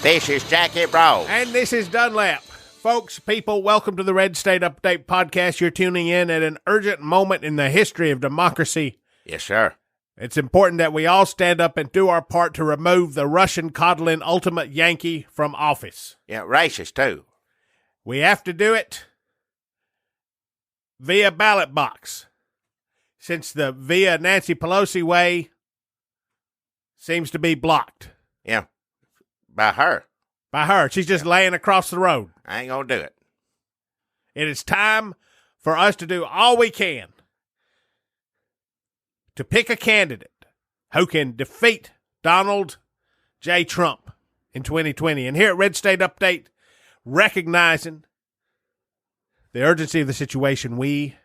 This is Jackie Bro. And this is Dunlap. Folks, people, welcome to the Red State Update podcast. You're tuning in at an urgent moment in the history of democracy. Yes, sir. It's important that we all stand up and do our part to remove the Russian coddling ultimate Yankee from office. Yeah, racist, too. We have to do it via ballot box, since the via Nancy Pelosi way seems to be blocked. Yeah, by her. By her. She's just laying across the road. I ain't gonna do it. It is time for us to do all we can to pick a candidate who can defeat Donald J. Trump in 2020. And here at Red State Update, recognizing the urgency of the situation, we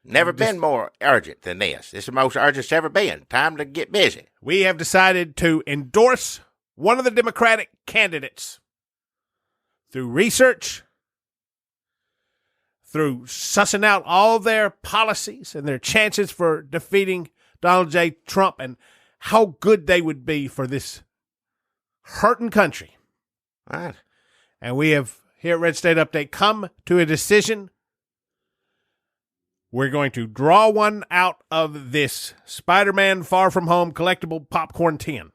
Never been more urgent than this. This is the most urgent it's ever been. Time to get busy. We have decided to endorse one of the Democratic candidates through research, through sussing out all their policies and their chances for defeating Donald J. Trump and how good they would be for this hurting country. All right. And we have, here at Red State Update, come to a decision. We're going to draw one out of this Spider-Man Far From Home collectible popcorn tin.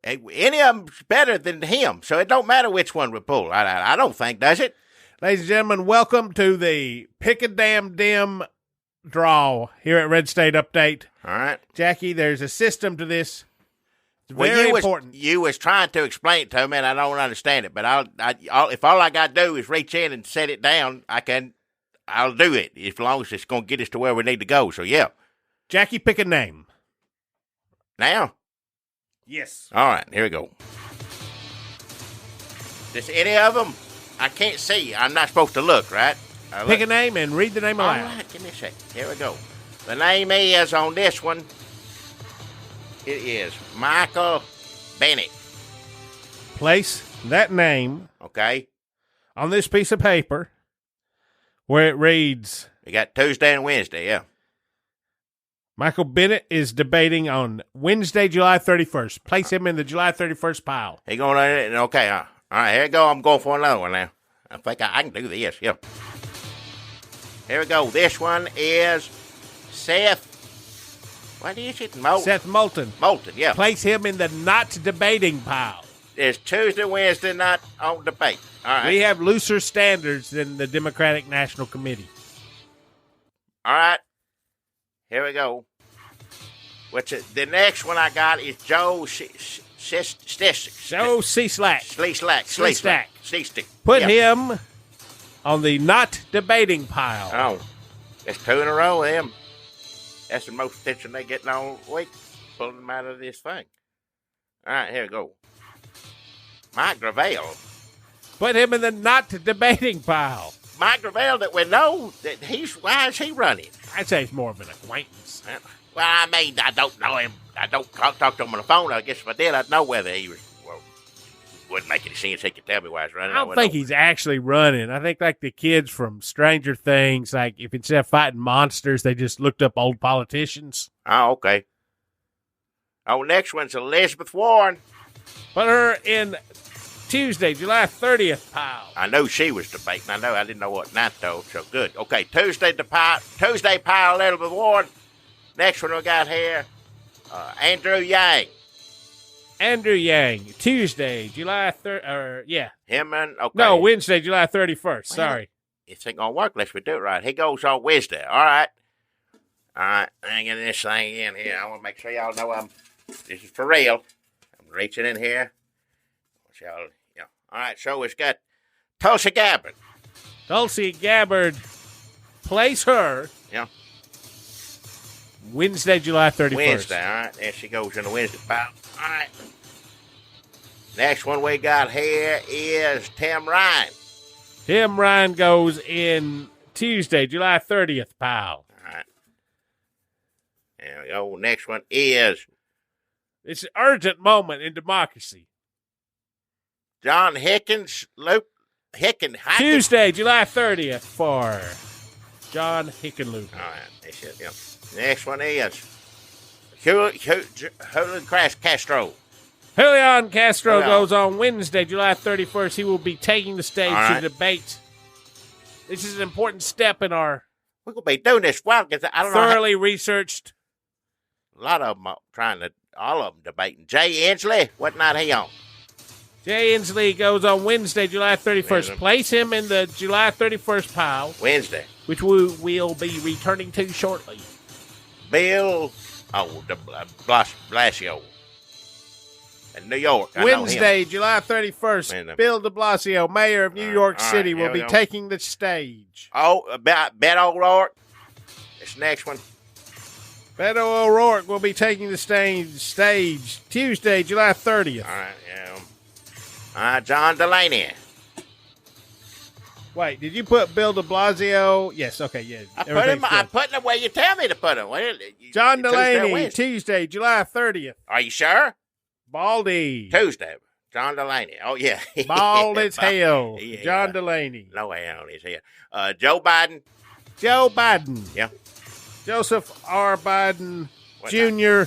Hey, any of them's better than him, so it don't matter which one we pull. I don't think, does it? Ladies and gentlemen, welcome to the Pick-A-Damn-Dem draw here at Red State Update. All right. Jackie, there's a system to this. It's Well, very important. You was trying to explain it to me, and I don't understand it. But if all I got to do is reach in and set it down, I'll do it, as long as it's going to get us to where we need to go. So, yeah. Jackie, pick a name. Now? Yes. All right, here we go. Just any of them? I can't see. I'm not supposed to look, right? Pick a name and read the name aloud. All right, give me a second. Here we go. The name is, on this one, it is Michael Bennett. Place that name Okay? on this piece of paper where it reads, We got Tuesday and Wednesday, yeah. Michael Bennett is debating on Wednesday, July 31st. Place him in the July 31st pile. He going on it, okay. All right, here we go. I'm going for another one now. I think I can do this, yeah. Here we go. This one is Seth. What is it? Seth Moulton. Moulton, yeah. Place him in the not debating pile. It's Tuesday, Wednesday, not on debate. All right. We have looser standards than the Democratic National Committee. All right. Here we go. The next one I got is Joe Stistick. Joe C-Slack. Sleestack. Put him on the not debating pile. Oh, that's two in a row of them. That's the most attention they getting all week. Pulling them out of this thing. All right, here we go. Mike Gravel. Put him in the not debating pile. Mike Gravel, that we know that why is he running? I'd say it's more of an acquaintance. Well, I mean, I don't know him. I don't talk to him on the phone. I guess if I did, I'd know whether he was, wouldn't make any sense. He could tell me why he's running. I don't think he's actually running. I think like the kids from Stranger Things, like if instead of fighting monsters, they just looked up old politicians. Oh, okay. Oh, next one's Elizabeth Warren. Put her in Tuesday, July 30th pile. I knew she was debating. I didn't know what night though. So good. Okay, Tuesday pile, Elizabeth Warren. Next one we got here, Andrew Yang. Andrew Yang, Tuesday, July 30th, yeah. Him and, okay. No, Wednesday, July 31st, sorry. This ain't gonna work unless we do it right. He goes on Wednesday, all right. All right, I'm getting this thing in here. I want to make sure y'all know this is for real. I'm reaching in here. Y'all, yeah. All right, so it's got Tulsi Gabbard. Tulsi Gabbard, place her. Yeah. Wednesday, July 31st. Wednesday, all right. There she goes in the Wednesday pile. All right. Next one we got here is Tim Ryan. Tim Ryan goes in Tuesday, July 30th pile. All right. There we go. Next one is... It's an urgent moment in democracy. John Hickens, Tuesday, July 30th for John Hickenlooper. All right. That's it, yeah. Next one is Julian Castro. Julian Castro Hello. goes on Wednesday, July 31st. He will be taking the stage All right. to debate. This is an important step in our We're going to be doing this well because I don't know. thoroughly researched. A lot of them are all of them debating. Jay Inslee, what night he on? Jay Inslee goes on Wednesday, July 31st. Yeah. Place him in the July 31st pile, Wednesday. which we will be returning to shortly. Bill, de Blasio. In New York. I know him. Wednesday, July 31st, Man, Bill de Blasio, mayor of New York all right, City, here will we be go. taking the stage. Oh, Beto O'Rourke. This next one. Beto O'Rourke will be taking the stage Tuesday, July 30th. All right, yeah. John Delaney. Wait, did you put Bill de Blasio? Yes, okay, yeah. I put him the way you tell me to put him. John Tuesday or Delaney, Wednesday. Tuesday, July 30th. Are you sure? Baldy. Tuesday. John Delaney. Oh, yeah. Bald as hell. Yeah. John Delaney. No hair on his head. Joe Biden. Joe Biden. Yeah. Joseph R. Biden What Jr.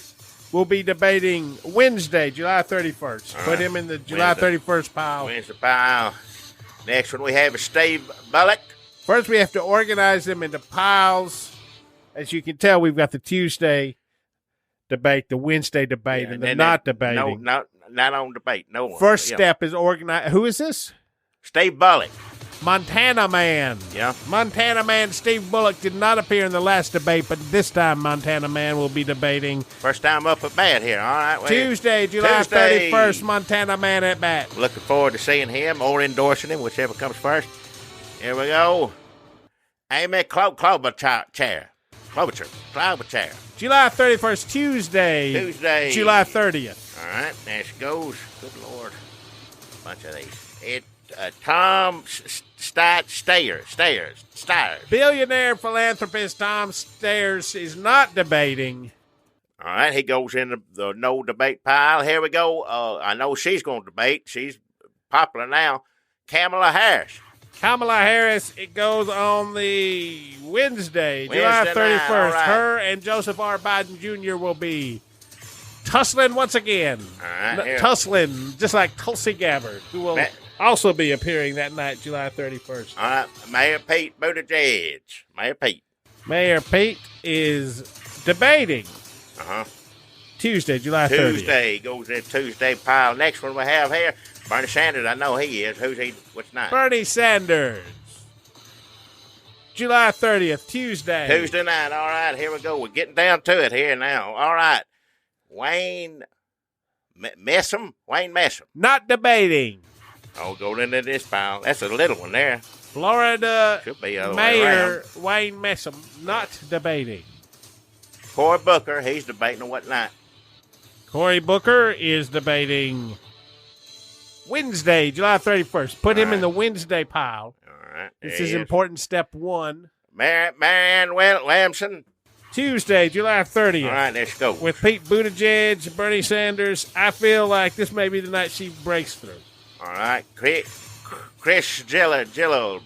will be debating Wednesday, July 31st. All Put right. him in the July Wednesday. 31st pile. Wednesday pile. Next one we have is Steve Bullock. First, we have to organize them into piles. As you can tell, we've got the Tuesday debate, the Wednesday debate, Yeah, and the then not that- debating. No, not on debate. No one. First Yeah. step is organize. Who is this? Steve Bullock. Montana Man. Yeah. Montana Man Steve Bullock did not appear in the last debate, but this time Montana Man will be debating First time up at bat here. All right. well, Tuesday, July Tuesday. 31st, Montana Man at bat. Looking forward to seeing him or endorsing him, whichever comes first. Here we go. Amy Klobuchar. July 31st, Tuesday, July 30th. All right, there she goes. Good Lord. Bunch of these. Tom Stayers. Billionaire philanthropist Tom Stairs is not debating. All right, he goes in the no debate pile. Here we go. I know she's going to debate. She's popular now. Kamala Harris. Kamala Harris, it goes on the Wednesday, July Wednesday 31st. night, all right. Her and Joseph R. Biden Jr. will be tussling once again. All right, here. Tussling, just like Tulsi Gabbard, who will also be appearing that night, July 31st. All right, Mayor Pete Buttigieg. Mayor Pete. Mayor Pete is debating Uh-huh. Tuesday, July 30th. Tuesday goes in Tuesday pile. Next one we have here, Bernie Sanders. I know he is. Who's he? What's night? Bernie Sanders, July 30th, Tuesday. Tuesday night. All right, here we go. We're getting down to it here now. All right, Wayne Messam. Not debating. Oh, go into this pile. That's a little one there. Florida Should be the other way Mayor around. Wayne Messam, not debating. Cory Booker. He's debating on what night? Cory Booker is debating Wednesday, July 31st. Put him in the Wednesday pile. All right. This there is he important step one. Marianne Williamson. Tuesday, July 30th. All right, let's go. With Pete Buttigieg, Bernie Sanders, I feel like this may be the night she breaks through. All right, Chris Gilliland. July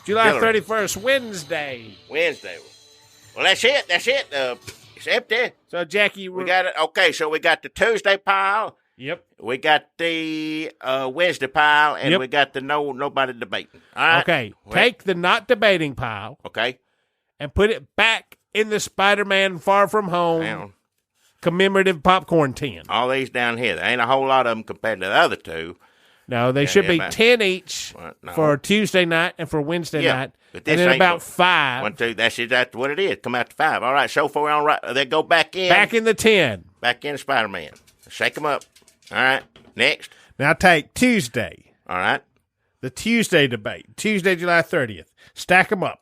Hillary. 31st, Wednesday. Well, that's it. It's empty. So, Jackie, We got it. Okay, so we got the Tuesday pile. Yep. We got the Wednesday pile, and Yep. we got the nobody debating. All right. Okay, Well, take the not debating pile Okay. and put it back in the Spider-Man Far From Home Now, commemorative popcorn tin. all these down here, there ain't a whole lot of them compared to the other two. No, they should be about- 10 each Well, no. for Tuesday night and for Wednesday Yeah, night, but this and then ain't about go- 5 1, 2. That's what it is. Come out to 5. All right. So far, we're on right. They go back in. back in the tin. Back in Spider-Man. Shake them up. All right. Next. Now take Tuesday, All right. the Tuesday debate, Tuesday, July 30th. Stack them up.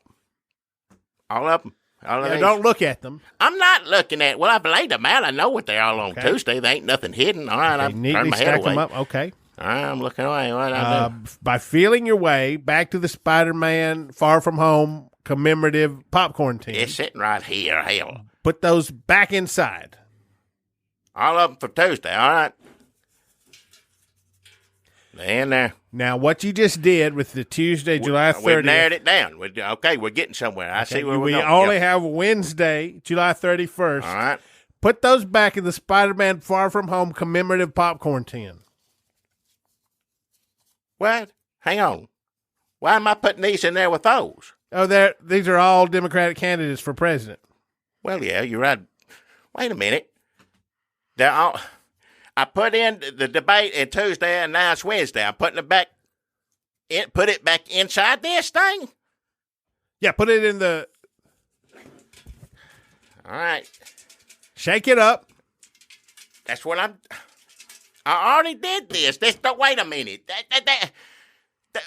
All of them. All of Now, these. don't look at them. I'm not looking at. Well, I've laid them out. I know what they're all on Okay. Tuesday. There ain't nothing hidden. All right. They I've neatly turned my head stack away. them up. Okay. All right. I'm looking away. What I do? By feeling your way back to the Spider-Man Far From Home commemorative popcorn tin. It's sitting right here. Hell. Put those back inside. All of them for Tuesday. All right. They're in there. Now, what you just did with the Tuesday, July 30th. We've narrowed it down. Okay, we're getting somewhere. I see where we're we going. only Yep. have Wednesday, July 31st. All right. Put those back in the Spider-Man Far From Home commemorative popcorn tin. What? Hang on. Why am I putting these in there with those? Oh, these are all Democratic candidates for president. Well, yeah, you're right. Wait a minute. They're all. I put in the debate in Tuesday, and now it's Wednesday. I'm putting it back. Put it back inside this thing. Yeah, put it in the. All right. Shake it up. That's what I already did this. Don't wait a minute.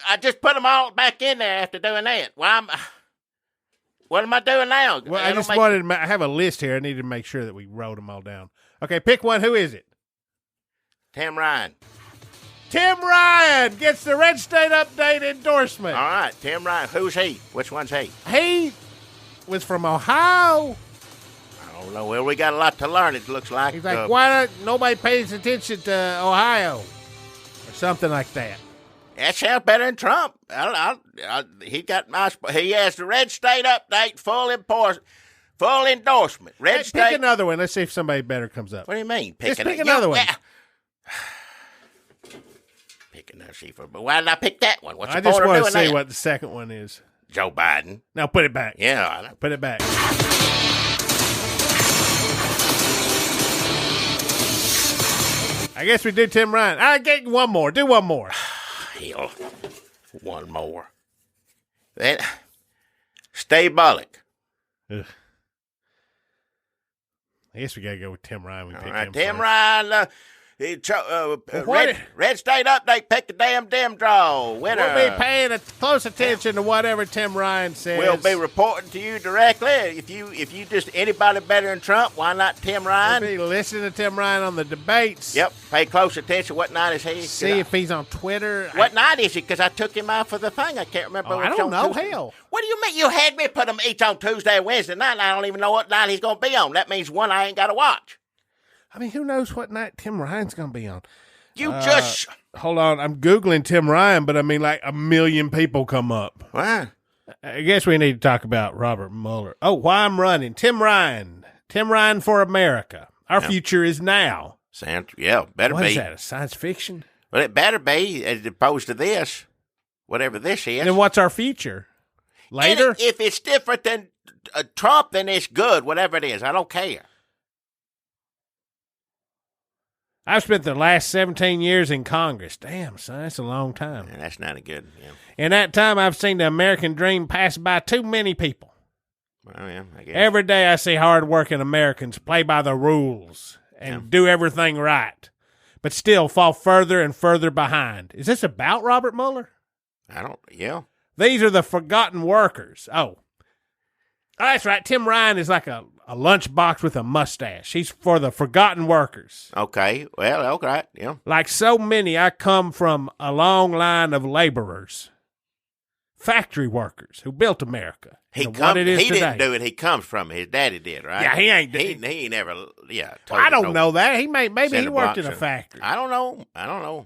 I just put them all back in there after doing that. What am I doing now? Well, I just wanted to. I have a list here. I need to make sure that we wrote them all down. Okay, pick one. Who is it? Tim Ryan. Tim Ryan gets the Red State Update endorsement. All right, Tim Ryan. Who's he? Which one's he? He was from Ohio. I don't know. Well, we got a lot to learn, it looks like. He's like, why not? Nobody pays attention to Ohio or something like that. That sounds better than Trump. He has the Red State Update, full endorsement. Red State. Pick another one. Let's see if somebody better comes up. What do you mean? Pick another one. Pick another cipher. But why did I pick that one? What's the I just point want of to doing see that? what the second one is. Joe Biden. Now put it back. Yeah, I know. Put it back. I guess we do Tim Ryan. I get one more. Do one more. Hell, one more. Then, Stay Bullock. Ugh. I guess we got to go with Tim Ryan. We pick him Tim first. Ryan, Red State Update, Pick-A-Damn-Dem draw. Winner. We'll be paying close attention to whatever Tim Ryan says. We'll be reporting to you directly. If you just anybody better than Trump, why not Tim Ryan? We'll be listening to Tim Ryan on the debates. Yep. Pay close attention. What night is he? See if he's on Twitter. What night is he? Because I took him out for the thing. I can't remember. I don't know. Tuesday. Hell. What do you mean? You had me put them each on Tuesday and Wednesday night, and I don't even know what night he's going to be on. That means one I ain't got to watch. I mean, who knows what night Tim Ryan's going to be on? You just... Hold on. I'm Googling Tim Ryan, but I mean, like a million people come up. What? I guess we need to talk about Robert Mueller. Oh, why I'm running. Tim Ryan. Tim Ryan for America. Our future is now. Better What be. is that, a science fiction? Well, it better be, as opposed to this, whatever this is. And then what's our future? Later? And if it's different than Trump, then it's good, whatever it is. I don't care. I've spent the last 17 years in Congress. Damn, son, that's a long time. Yeah, that's not a good, In that time, I've seen the American dream pass by too many people. Well, yeah, I guess. Every day I see hard-working Americans play by the rules and do everything right, but still fall further and further behind. Is this about Robert Mueller? These are the forgotten workers. Oh, that's right. Tim Ryan is like a lunchbox with a mustache. He's for the forgotten workers. Okay. Well, okay. Yeah. Like so many, I come from a long line of laborers, factory workers who built America. He today. didn't do it. He comes from it. His daddy did, right? Yeah, he ain't. He never. Yeah. I don't know that. Maybe he worked in a factory. I don't know.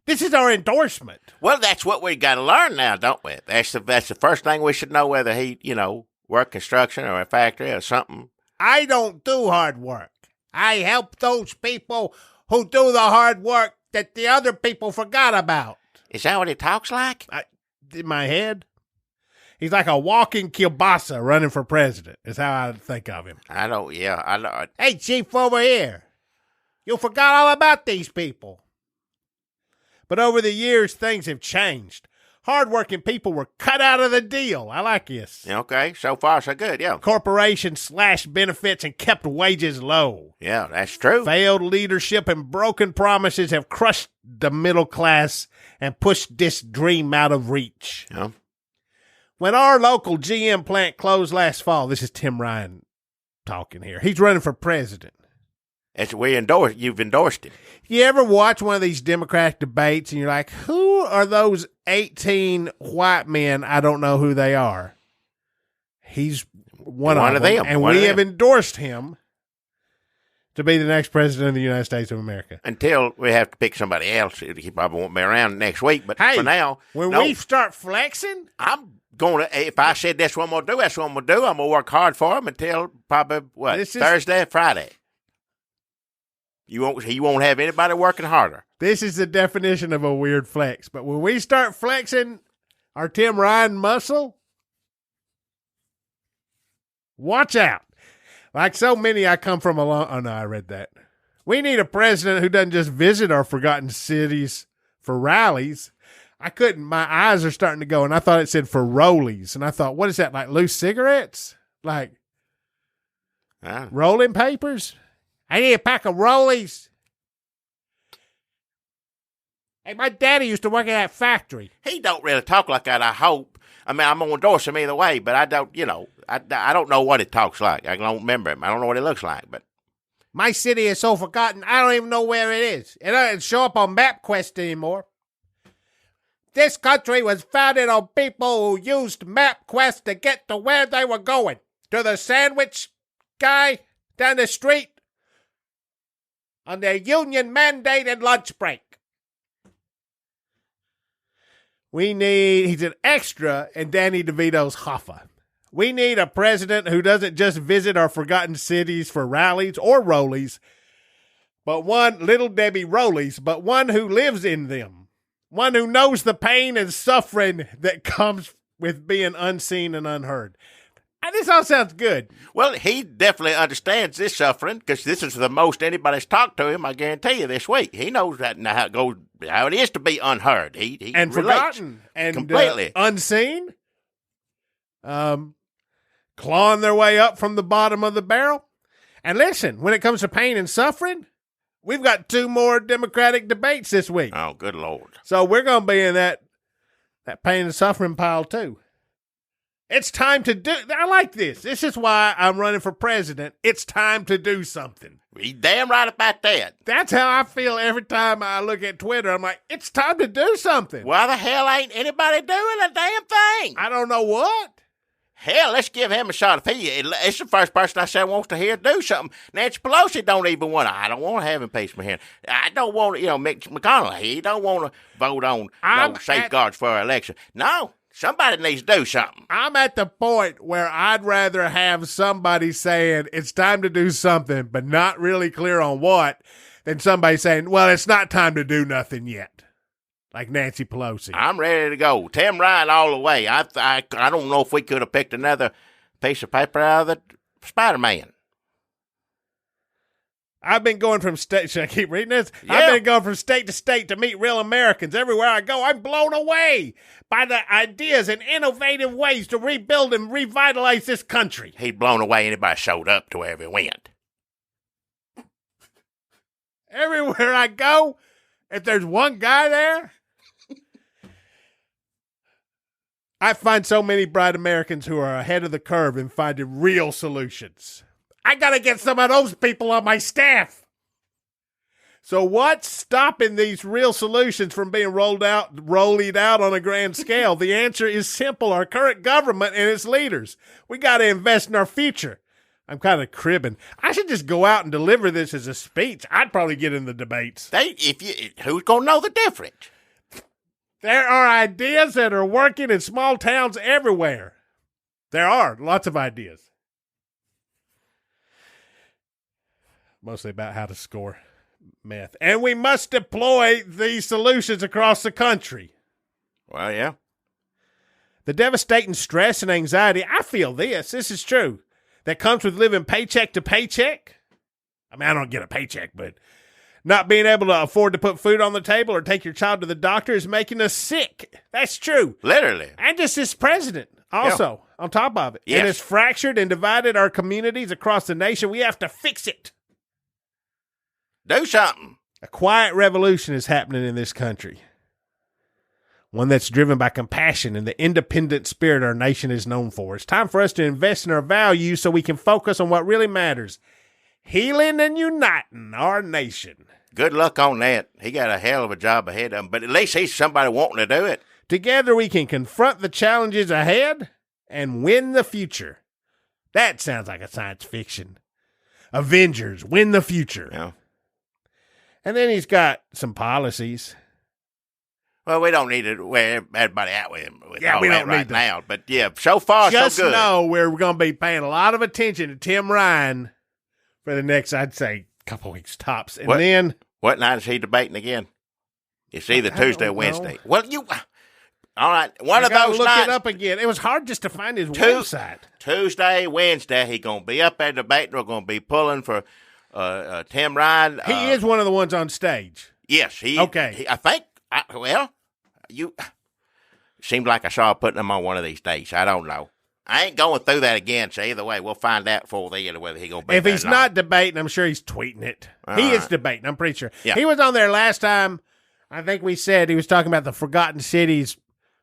This is our endorsement. Well, that's what we got to learn now, don't we? That's the first thing we should know, whether he, work construction or a factory or something. I don't do hard work. I help those people who do the hard work that the other people forgot about. Is that what he talks like? In my head, he's like a walking kielbasa running for president, is how I think of him. I know. Hey, Chief, over here. You forgot all about these people. But over the years, things have changed. Hardworking people were cut out of the deal. I like this. Okay, so far so good, yeah. Corporations slashed benefits and kept wages low. Yeah, that's true. Failed leadership and broken promises have crushed the middle class and pushed this dream out of reach. Yeah. When our local GM plant closed last fall, this is Tim Ryan talking here. He's running for president. You've endorsed him. You ever watch one of these Democratic debates and you're like, who are those 18 white men? I don't know who they are. He's one of them. And we have endorsed him to be the next president of the United States of America. Until we have to pick somebody else. He probably won't be around next week. But for now. When we start flexing, I'm going to, if I said that's what I'm going to do, that's what I'm going to do. I'm going to work hard for him until probably, Thursday, Friday. He won't have anybody working harder. This is the definition of a weird flex. But when we start flexing our Tim Ryan muscle, watch out. Like so many, I come from a long... Oh, no, I read that. We need a president who doesn't just visit our forgotten cities for rallies. I couldn't. My eyes are starting to go, and I thought it said for rollies. And I thought, what is that, like loose cigarettes? Like rolling papers? I need a pack of rollies. Hey, my daddy used to work at that factory. He don't really talk like that, I hope. I mean, I'm going to endorse him either way, but I don't, I don't know what it talks like. I don't remember him. I don't know what it looks like, but. My city is so forgotten, I don't even know where it is. It doesn't show up on MapQuest anymore. This country was founded on people who used MapQuest to get to where they were going. To the sandwich guy down the street on their union-mandated lunch break. We need, he's an extra in Danny DeVito's Hoffa. We need a president who doesn't just visit our forgotten cities for rallies or rollies, but one, Little Debbie rollies, but one who lives in them. One who knows the pain and suffering that comes with being unseen and unheard. And this all sounds good. Well, he definitely understands this suffering because this is the most anybody's talked to him, I guarantee you, this week. He knows that and how it goes, how it is to be unheard. He and forgotten and completely unseen. Clawing their way up from the bottom of the barrel. And listen, when it comes to pain and suffering, we've got 2 more Democratic debates this week. Oh, good Lord. So we're going to be in that pain and suffering pile too. It's time to do, I like this. This is why I'm running for president. It's time to do something. You're damn right about that. That's how I feel every time I look at Twitter. I'm like, it's time to do something. Why the hell ain't anybody doing a damn thing? I don't know what. Hell, let's give him a shot. It's the first person I said wants to hear do something. Nancy Pelosi don't even want to. I don't want to have impeachment here. I don't want to, Mitch McConnell, he don't want to vote on no safeguards for our election. No, somebody needs to do something. I'm at the point where I'd rather have somebody saying it's time to do something, but not really clear on what, than somebody saying, well, it's not time to do nothing yet. Like Nancy Pelosi. I'm ready to go. Tim Ryan all the way. I don't know if we could have picked another piece of paper out of the Spider-Man. I've been going from state. Should I keep reading this? Yeah. I've been going from state to state to meet real Americans. Everywhere I go, I'm blown away by the ideas and innovative ways to rebuild and revitalize this country. He's blown away anybody showed up to wherever he went. Everywhere I go, if there's one guy there, I find so many bright Americans who are ahead of the curve in finding real solutions. I got to get some of those people on my staff. So what's stopping these real solutions from being rolled out on a grand scale? The answer is simple. Our current government and its leaders. We got to invest in our future. I'm kind of cribbing. I should just go out and deliver this as a speech. I'd probably get in the debates. Who's going to know the difference? There are ideas that are working in small towns everywhere. There are lots of ideas. Mostly about how to score meth. And we must deploy these solutions across the country. Well, yeah. The devastating stress and anxiety, I feel this is true, that comes with living paycheck to paycheck. I mean, I don't get a paycheck, but not being able to afford to put food on the table or take your child to the doctor is making us sick. That's true. Literally. And just this president also, on top of it. Yes. It has fractured and divided our communities across the nation. We have to fix it. Do something. A quiet revolution is happening in this country. One that's driven by compassion and the independent spirit our nation is known for. It's time for us to invest in our values so we can focus on what really matters. Healing and uniting our nation. Good luck on that. He got a hell of a job ahead of him, but at least he's somebody wanting to do it. Together we can confront the challenges ahead and win the future. That sounds like a science fiction. Avengers, win the future. Yeah. And then he's got some policies. Well, we don't need to wear everybody out with him. Yeah, we don't need now. But yeah, so far, just so good. Just know we're going to be paying a lot of attention to Tim Ryan for the next, I'd say, couple weeks tops. And What? then What night is he debating again? It's either Tuesday or Wednesday. Well, all right, one I of gotta those look nights. it up again. It was hard just to find his website. Tuesday, Wednesday, he going to be up there debating. We're going to be pulling for Tim Ryan. He is one of the ones on stage. Yes, he. Okay. I think. You seemed like I saw putting him on one of these days. I don't know. I ain't going through that again. So either way, we'll find out before the end whether he gonna be. If there he's or not debating, I'm sure he's tweeting it. He is debating. I'm pretty sure. Yeah. He was on there last time. I think we said he was talking about the forgotten cities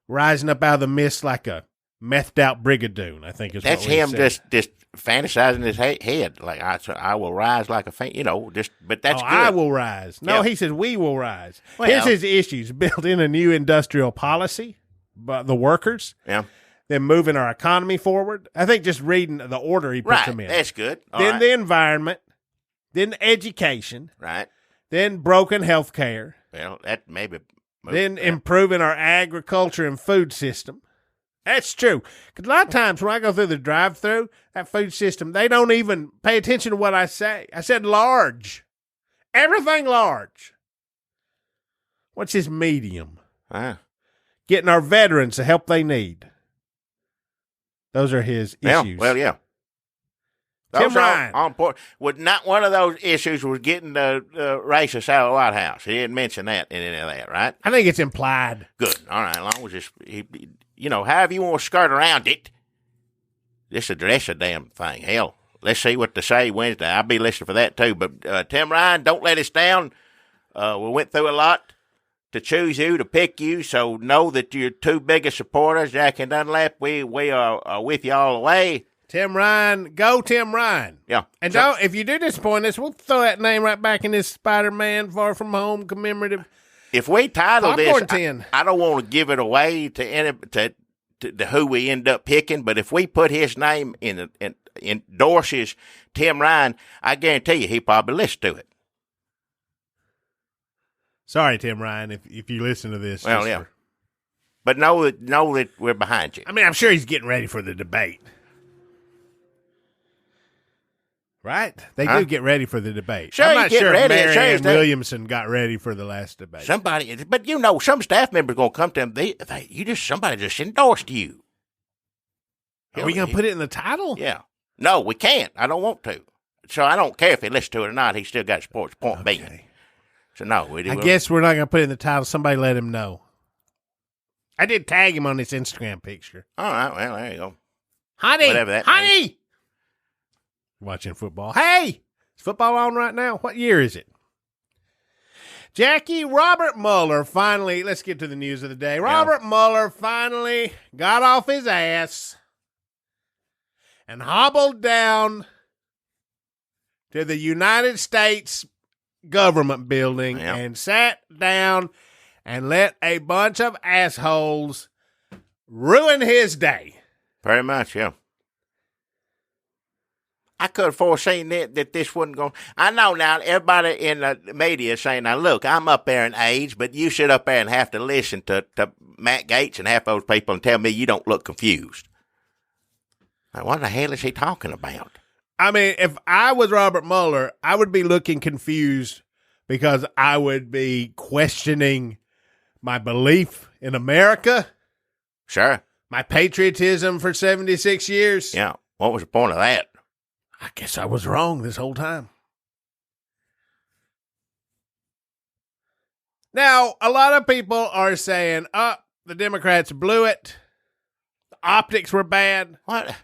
rising up out of the mist like a methed out brigadoon. I think is That's what we him said. just fantasizing his head like I will rise like a just. But that's good. I will rise. No, Yeah. he says we will rise. Well- Here's his issues: build in a new industrial policy, but the workers. Yeah. Then moving our economy forward. I think just reading the order he puts Right. them in. That's good. All Then right. the environment. Then education. Right. Then broken health care. Well, that maybe. Then improving our agriculture and food system. That's true. Because a lot of times when I go through the drive-through, that food system, they don't even pay attention to what I say. I said large. Everything large. What's his medium? Getting our veterans the help they need. Those are his issues. Well, yeah. Tim Those are Ryan. on point. Not one of those issues was getting the racists out of the White House. He didn't mention that in any of that, right? I think it's implied. Good. All right. As long as however you want to skirt around it, this is a damn thing. Hell, let's see what they say Wednesday. I'll be listening for that too. But Tim Ryan, don't let us down. We went through a lot to choose you, to pick you, so know that your two biggest supporters, Jack and Dunlap, we are with you all the way. Tim Ryan, go Tim Ryan. Yeah. And if you do disappoint us, we'll throw that name right back in this Spider-Man Far From Home commemorative. If we title Popcorn this, tin. I don't want to give it away to who we end up picking, but if we put his name in endorses Tim Ryan, I guarantee you he probably listens to it. Sorry, Tim Ryan, if you listen to this. Well, yeah. But know that we're behind you. I mean, I'm sure he's getting ready for the debate. Right? They do get ready for the debate. Sure, I'm not he's sure getting if ready. Sure, Marianne he's Williamson got ready for the last debate. But some staff members going to come to him. Somebody just endorsed you. Are we going to put it in the title? Yeah. No, we can't. I don't want to. So I don't care if he listens to it or not. He still got sports point being. So no, we do. I guess we're not going to put it in the title. Somebody let him know. I did tag him on this Instagram picture. All right. Well, there you go. Honey, Whatever that honey. means. Watching football. Hey, is football on right now? What year is it? Jackie, Robert Mueller finally, let's get to the news of the day. Robert Mueller finally got off his ass and hobbled down to the United States government building and sat down and let a bunch of assholes ruin his day. Pretty much, yeah. I could have foreseen that this wasn't going. I know now everybody in the media is saying, now look, I'm up there in age, but you sit up there and have to listen to Matt Gaetz and half those people and tell me you don't look confused. Now, what the hell is he talking about? I mean, if I was Robert Mueller, I would be looking confused because I would be questioning my belief in America. Sure. My patriotism for 76 years. Yeah. What was the point of that? I guess I was wrong this whole time. Now, a lot of people are saying, the Democrats blew it. The optics were bad. What?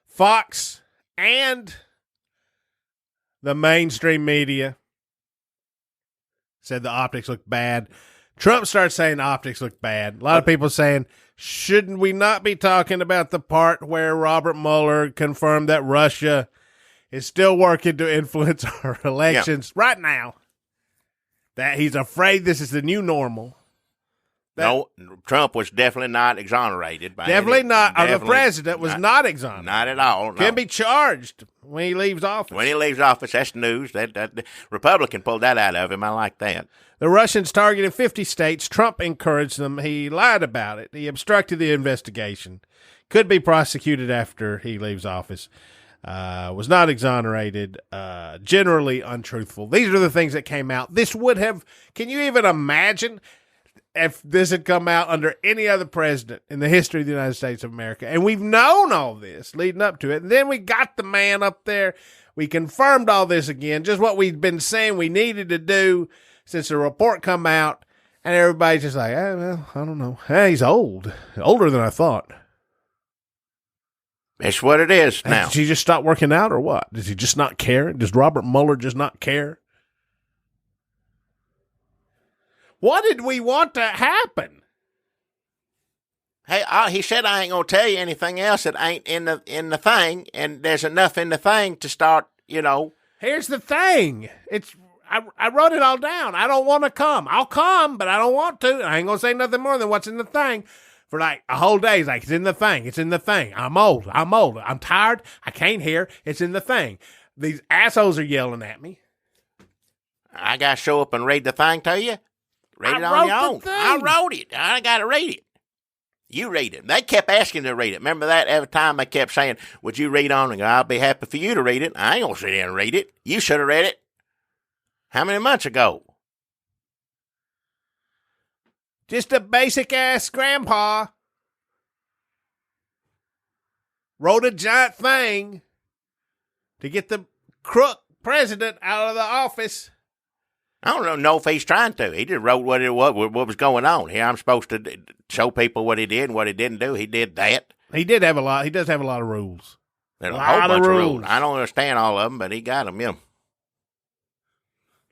Fox and the mainstream media said the optics look bad. Trump starts saying the optics look bad. A lot of people saying, shouldn't we not be talking about the part where Robert Mueller confirmed that Russia is still working to influence our elections right now? That he's afraid this is the new normal. No, Trump was definitely not exonerated. The president was not exonerated. Not at all. No. Can be charged when he leaves office. When he leaves office, that's news. That the Republican pulled that out of him. I like that. The Russians targeted 50 states. Trump encouraged them. He lied about it. He obstructed the investigation. Could be prosecuted after he leaves office. was not exonerated, generally untruthful. These are the things that came out. This would have, can you even imagine if this had come out under any other president in the history of the United States of America? And we've known all this leading up to it. And then we got the man up there. We confirmed all this again, just what we've been saying we needed to do since the report come out. And everybody's just like, well, I don't know. He's old. Older than I thought. It's what it is now. Did he just stop working out or what? Does he just not care? Does Robert Mueller just not care? What did we want to happen? Hey, he said I ain't gonna tell you anything else that ain't in the thing, and there's enough in the thing to start. Here's the thing. I wrote it all down. I don't want to come. I'll come, but I don't want to. I ain't gonna say nothing more than what's in the thing. For like a whole day, it's like, it's in the thing. It's in the thing. I'm old. I'm tired. I can't hear. It's in the thing. These assholes are yelling at me. I got to show up and read the thing to you? Read it on your own. I wrote it. I got to read it. You read it. They kept asking to read it. Remember that? Every time they kept saying, would you read on? And go, I'll be happy for you to read it. I ain't going to sit there and read it. You should have read it. How many months ago? Just a basic-ass grandpa wrote a giant thing to get the crook president out of the office. I don't know if he's trying to. He just wrote what was going on. Here I'm supposed to show people what he did and what he didn't do. He did that. He does have a lot of rules. There's a whole bunch of rules. I don't understand all of them, but he got them, yeah. A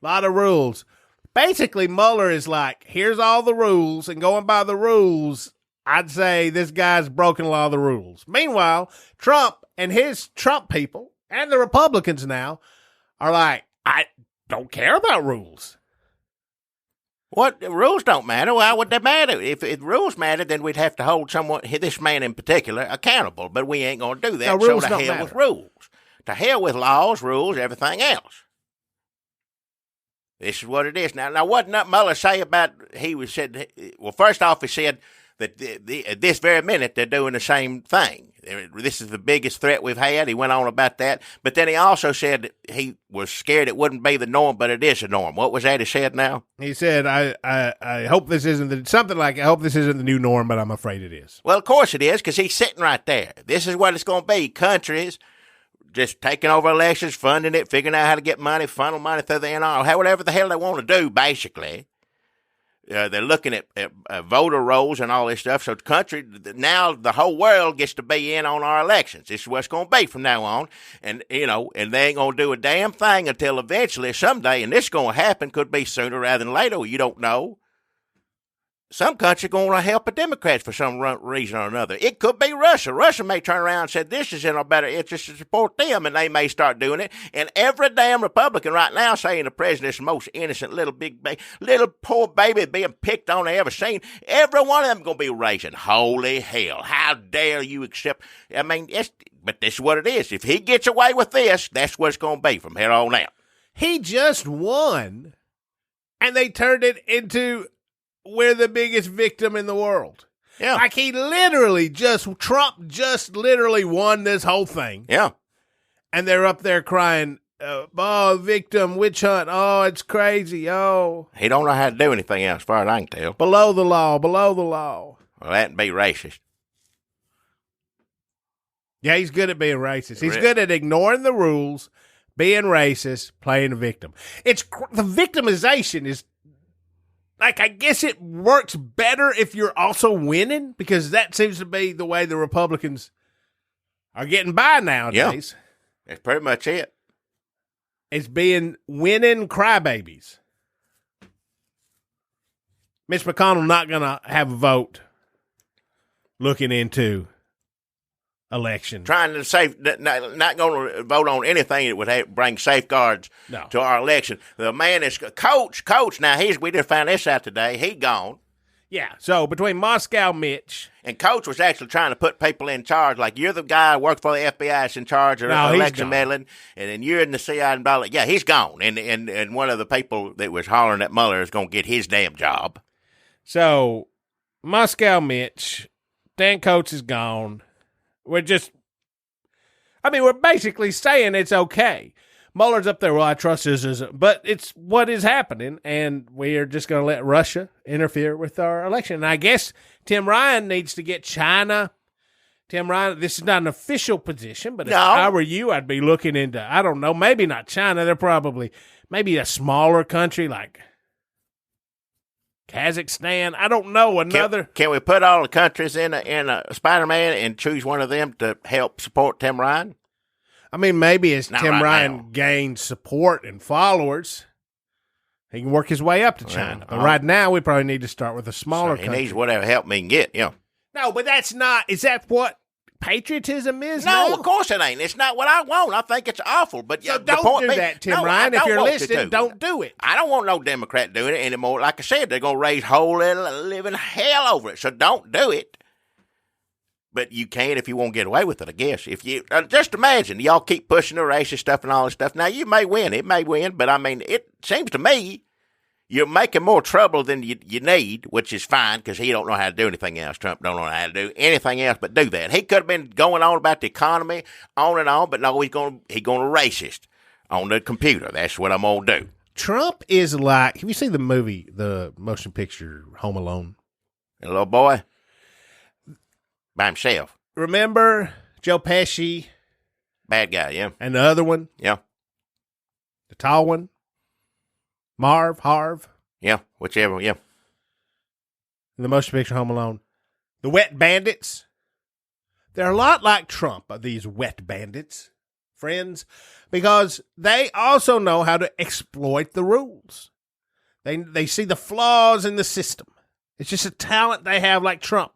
lot of rules. Basically, Mueller is like, here's all the rules, and going by the rules, I'd say this guy's broken a lot of the rules. Meanwhile, Trump and his Trump people, and the Republicans now, are like, I don't care about rules. What? Rules don't matter. Why would they matter? If rules matter, then we'd have to hold someone, this man in particular, accountable, but we ain't going to do that. No, rules so to don't hell matter. with rules. To hell with laws, rules, everything else. This is what it is. Now what did Mueller say about, well, first off, he said that this very minute they're doing the same thing. This is the biggest threat we've had. He went on about that. But then he also said that he was scared it wouldn't be the norm, but it is the norm. What was that he said now? He said, I hope this isn't something like, I hope this isn't the new norm, but I'm afraid it is. Well, of course it is, because he's sitting right there. This is what it's going to be. Countries just taking over elections, funding it, figuring out how to get money, funnel money through the NRA, whatever the hell they want to do, basically. They're looking at voter rolls and all this stuff. So the country, now the whole world gets to be in on our elections. This is what it's going to be from now on. And, and they ain't going to do a damn thing until eventually someday, and this is going to happen, could be sooner rather than later, you don't know. Some country going to help the Democrats for some reason or another. It could be Russia. Russia may turn around and say, this is in our better interest to support them, and they may start doing it. And every damn Republican right now saying the president's the most innocent little poor baby being picked on they ever seen. Every one of them going to be raging, holy hell, how dare you accept. I mean, but this is what it is. If he gets away with this, that's what it's going to be from here on out. He just won, and they turned it into, we're the biggest victim in the world. Yeah. Like Trump just literally won this whole thing. Yeah. And they're up there crying, oh, victim, witch hunt, oh, it's crazy, oh. He don't know how to do anything else, as far as I can tell. Below the law, below the law. Well, that'd be racist. Yeah, he's good at being racist. He's good at ignoring the rules, being racist, playing a victim. The victimization is, like, I guess it works better if you're also winning, because that seems to be the way the Republicans are getting by nowadays. Yeah, that's pretty much it. It's being winning crybabies. Mitch McConnell not going to have a vote looking into election. Trying to not going to vote on anything that would bring safeguards to our election. The man is Coach. Now, we just found this out today. He gone. Yeah, so between Moscow Mitch. And Coach was actually trying to put people in charge. Like, you're the guy who worked for the FBI that's in charge of election meddling, and then you're in the CIA and blah, blah. Yeah, he's gone. And one of the people that was hollering at Mueller is going to get his damn job. So, Moscow Mitch, Dan Coates is gone. I mean, we're basically saying it's okay. Mueller's up there, well, I trust this, but it's what is happening, and we are just going to let Russia interfere with our election. And I guess Tim Ryan needs to get China. Tim Ryan, this is not an official position, but if I were you, I'd be looking into, I don't know, maybe not China. They're probably, maybe a smaller country like Kazakhstan. I don't know, another. Can we put all the countries in a Spider-Man and choose one of them to help support Tim Ryan? I mean, maybe as Not Tim right Ryan now. gains support and followers, he can work his way up to China. But right now, we probably need to start with a smaller He country. needs whatever help he can get, No, but that's not. Is that what patriotism is? No, now? of course it ain't. It's not what I want. I think it's awful. But So the don't point do being- that, Tim No, Ryan. I If don't you're want listening, to. don't do it. I don't want no Democrat doing it anymore. Like I said, they're going to raise whole living hell over it. So don't do it. But you can if you won't get away with it, I guess. If you just imagine, y'all keep pushing the racist stuff and all this stuff. Now, you may win. It may win. But, I mean, it seems to me you're making more trouble than you need, which is fine because he don't know how to do anything else. Trump don't know how to do anything else but do that. He could have been going on about the economy, on and on, but no, he's going to racist on the computer. That's what I'm going to do. Trump is like, have you seen the movie, the motion picture Home Alone? A little boy by himself. Remember Joe Pesci Bad guy, yeah. and the other one, Yeah. the tall one, Harv, Yeah, whichever, yeah. in the motion picture Home Alone? The wet bandits. They're a lot like Trump, these wet bandits, friends, because they also know how to exploit the rules. They see the flaws in the system. It's just a talent they have like Trump.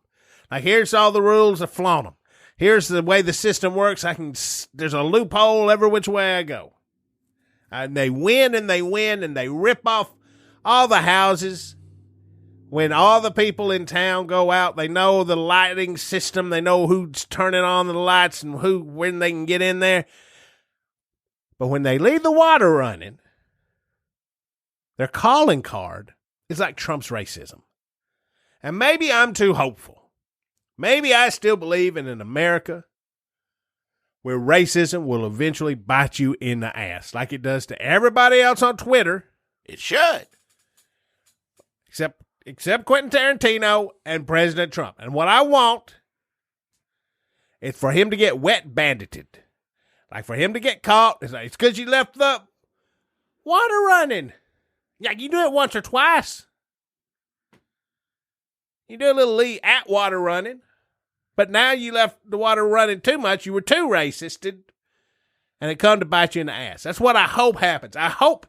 Like, here's all the rules, I flaunt them. Here's the way the system works. There's a loophole every which way I go. And they win and they win and they rip off all the houses. When all the people in town go out, they know the lighting system. They know who's turning on the lights and when they can get in there. But when they leave the water running, their calling card is like Trump's racism. And maybe I'm too hopeful. Maybe I still believe in an America where racism will eventually bite you in the ass like it does to everybody else on Twitter. It should. Except Quentin Tarantino and President Trump. And what I want is for him to get wet bandited. Like, for him to get caught. It's like, it's because you left the water running. Like, you do it once or twice. You do a little at water running. But now you left the water running too much. You were too racisted. And it come to bite you in the ass. That's what I hope happens. I hope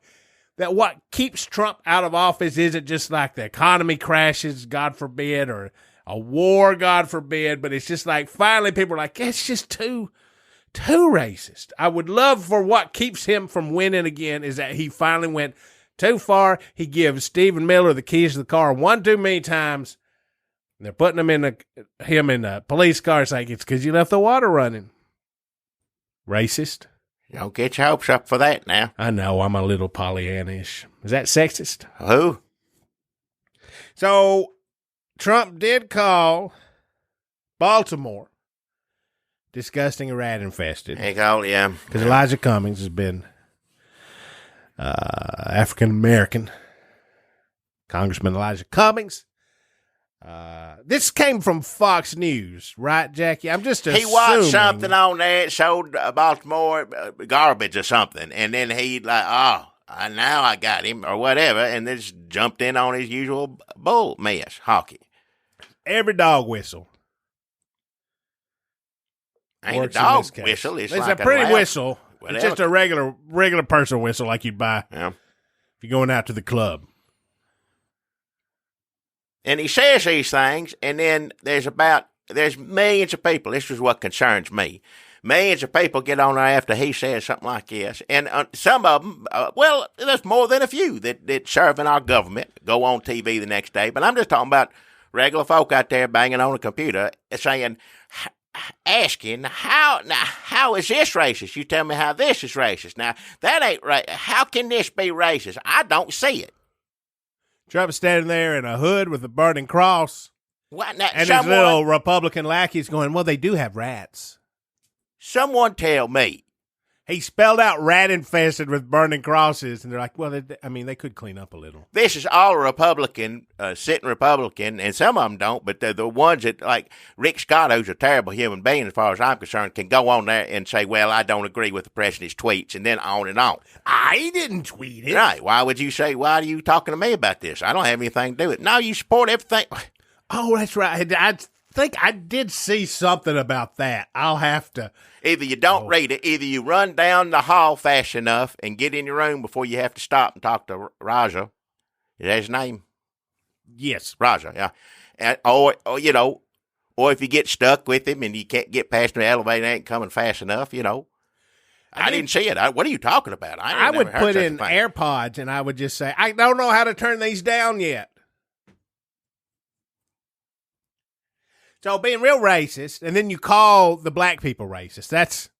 that what keeps Trump out of office isn't just like the economy crashes, God forbid, or a war, God forbid. But it's just like finally people are like, it's just too racist. I would love for what keeps him from winning again is that he finally went too far. He gives Stephen Miller the keys to the car one too many times. And they're putting him in a police car. It's like, it's because you left the water running. Racist. Don't get your hopes up for that now. I know, I'm a little Pollyannish. Is that sexist? Who? So, Trump did call Baltimore disgusting and rat infested. He called, yeah. Because Elijah Cummings has been African American. Congressman Elijah Cummings. This came from Fox News, right, Jackie? I'm just assuming. He watched something on there. It showed Baltimore garbage or something. And then he now I got him or whatever. And then just jumped in on his usual bull mess, hockey. Every dog whistle. Ain't a works in dog this case. whistle. It's It's like a pretty loud whistle. whatever. It's just a regular person whistle like you'd buy Yeah. if you're going out to the club. And he says these things, and then there's millions of people. This is what concerns me. Millions of people get on there after he says something like this. And some of them, there's more than a few that serve in our government, go on TV the next day. But I'm just talking about regular folk out there banging on a computer saying, asking, how is this racist? You tell me how this is racist. Now, that ain't right. How can this be racist? I don't see it. Trump's standing there in a hood with a burning cross. What, now, And his little Republican lackeys going, well, they do have rats. Someone tell me. He spelled out rat infested with burning crosses, and they're like, well, they could clean up a little. This is all Republican, sitting Republican, and some of them don't, but the ones that, like Rick Scott, who's a terrible human being as far as I'm concerned, can go on there and say, well, I don't agree with the president's tweets, and then on and on. I didn't tweet it. Right. Why would you say, why are you talking to me about this? I don't have anything to do with it. No, you support everything. Oh, that's right. I think I did see something about that. I'll have to. Either you don't read it, either you run down the hall fast enough and get in your room before you have to stop and talk to Raja. Is that his name? Yes. Raja, yeah. And, or if you get stuck with him and you can't get past the elevator, ain't coming fast enough, I didn't see it. What are you talking about? I would put in AirPods and I would just say, I don't know how to turn these down yet. So being real racist, and then you call the black people racist. That's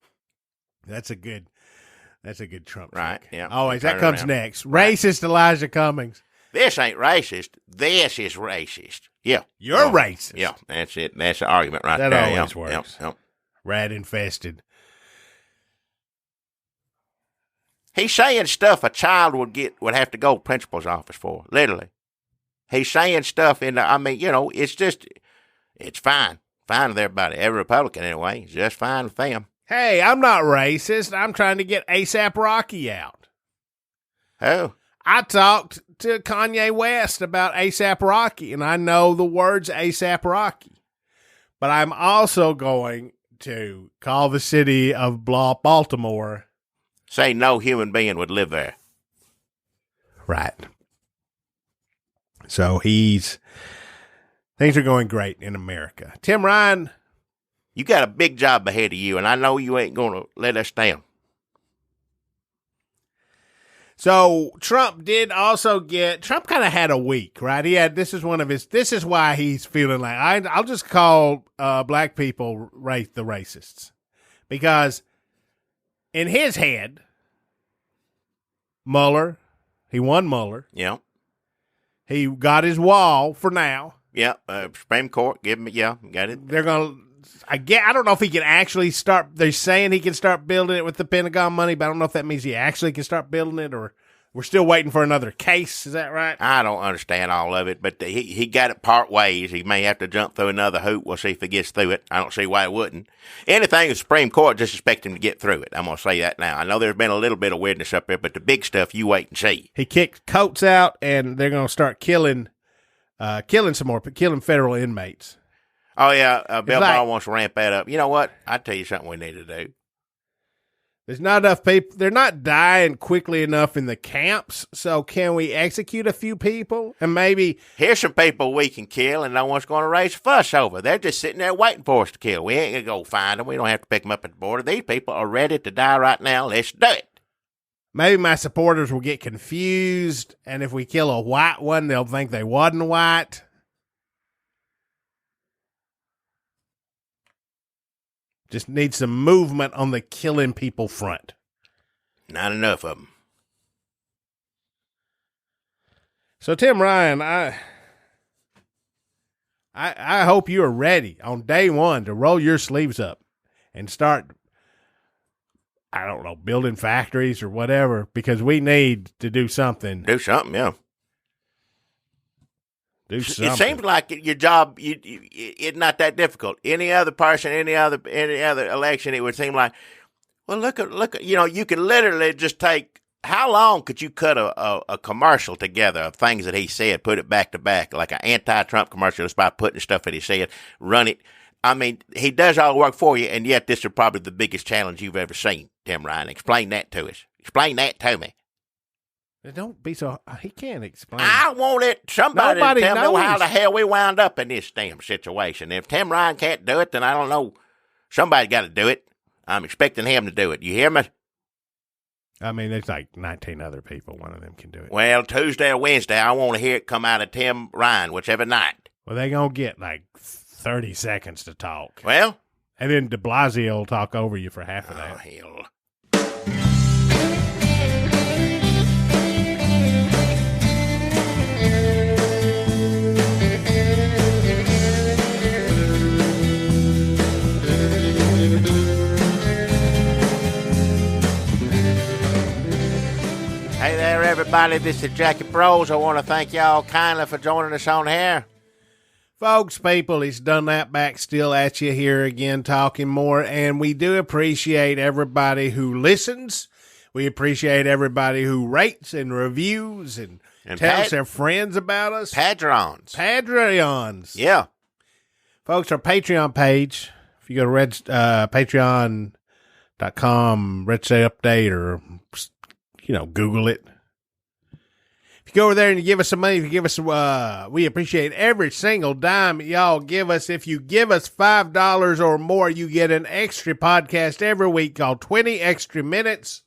a good Trump trick. Right. Yeah. Always that comes next. Right. Racist Elijah Cummings. This ain't racist. This is racist. Yeah. You're racist. Yeah. That's it. That's the argument right there. That always works. Yep. Rat infested. He's saying stuff a child would have to go to principal's office for. Literally. He's saying stuff it's fine. Fine with everybody. Every Republican, anyway. It's just fine with them. Hey, I'm not racist. I'm trying to get A$AP Rocky out. Oh. I talked to Kanye West about A$AP Rocky, and I know the words A$AP Rocky. But I'm also going to call the city of Baltimore. Say no human being would live there. Right. So things are going great in America. Tim Ryan. You got a big job ahead of you, and I know you ain't going to let us down. So Trump kind of had a week, right? This is why he's feeling like, I'll just call black people the racists. Because in his head, Mueller, he won Mueller. Yeah. He got his wall for now. Yeah, Supreme Court, got it. They're going to, I don't know if he can actually start, they're saying he can start building it with the Pentagon money, but I don't know if that means he actually can start building it, or we're still waiting for another case. Is that right? I don't understand all of it, but he got it part ways. He may have to jump through another hoop. We'll see if he gets through it. I don't see why he wouldn't. Anything in the Supreme Court, just expect him to get through it. I'm going to say that now. I know there's been a little bit of weirdness up there, but the big stuff, you wait and see. He kicked Coates out, and they're going to start killing federal inmates. Oh, yeah. Bill Barr wants to ramp that up. You know what? I'll tell you something we need to do. There's not enough people. They're not dying quickly enough in the camps, so can we execute a few people? And maybe... Here's some people we can kill, and no one's going to raise a fuss over. They're just sitting there waiting for us to kill. We ain't going to go find them. We don't have to pick them up at the border. These people are ready to die right now. Let's do it. Maybe my supporters will get confused, and if we kill a white one, they'll think they wasn't white. Just need some movement on the killing people front. Not enough of them. So, Tim Ryan, I hope you are ready on day one to roll your sleeves up and start, I don't know, building factories or whatever, because we need to do something. Do something, yeah. Do something. It seems like your job, it's not that difficult. Any other person, any other election, it would seem like, well, look at, you can literally just take, how long could you cut a commercial together of things that he said, put it back to back, like an anti-Trump commercial just by putting stuff that he said, run it. I mean, he does all the work for you, and yet this is probably the biggest challenge you've ever seen, Tim Ryan. Explain that to us. Explain that to me. Don't be so. He can't explain. I want somebody to tell me how the hell we wound up in this damn situation. If Tim Ryan can't do it, then I don't know. Somebody's got to do it. I'm expecting him to do it. You hear me? I mean, there's like 19 other people. One of them can do it. Well, Tuesday or Wednesday, I want to hear it come out of Tim Ryan, whichever night. Well, they going to get like 30 seconds to talk. Well? And then de Blasio will talk over you for half of that. Oh, hell. everybody. This is Jackie Bros. I want to thank y'all kindly for joining us on here. Folks, people, it's Dunlap back still at you here again talking more, and we do appreciate everybody who listens. We appreciate everybody who rates and reviews and tells their friends about us. Patreons. Yeah. Folks, our Patreon page, if you go to patreon.com, Red State Update, or, Google it. If you go over there and you give us some money, if you give us, we appreciate every single dime y'all give us. If you give us $5 or more, you get an extra podcast every week called 20 Extra Minutes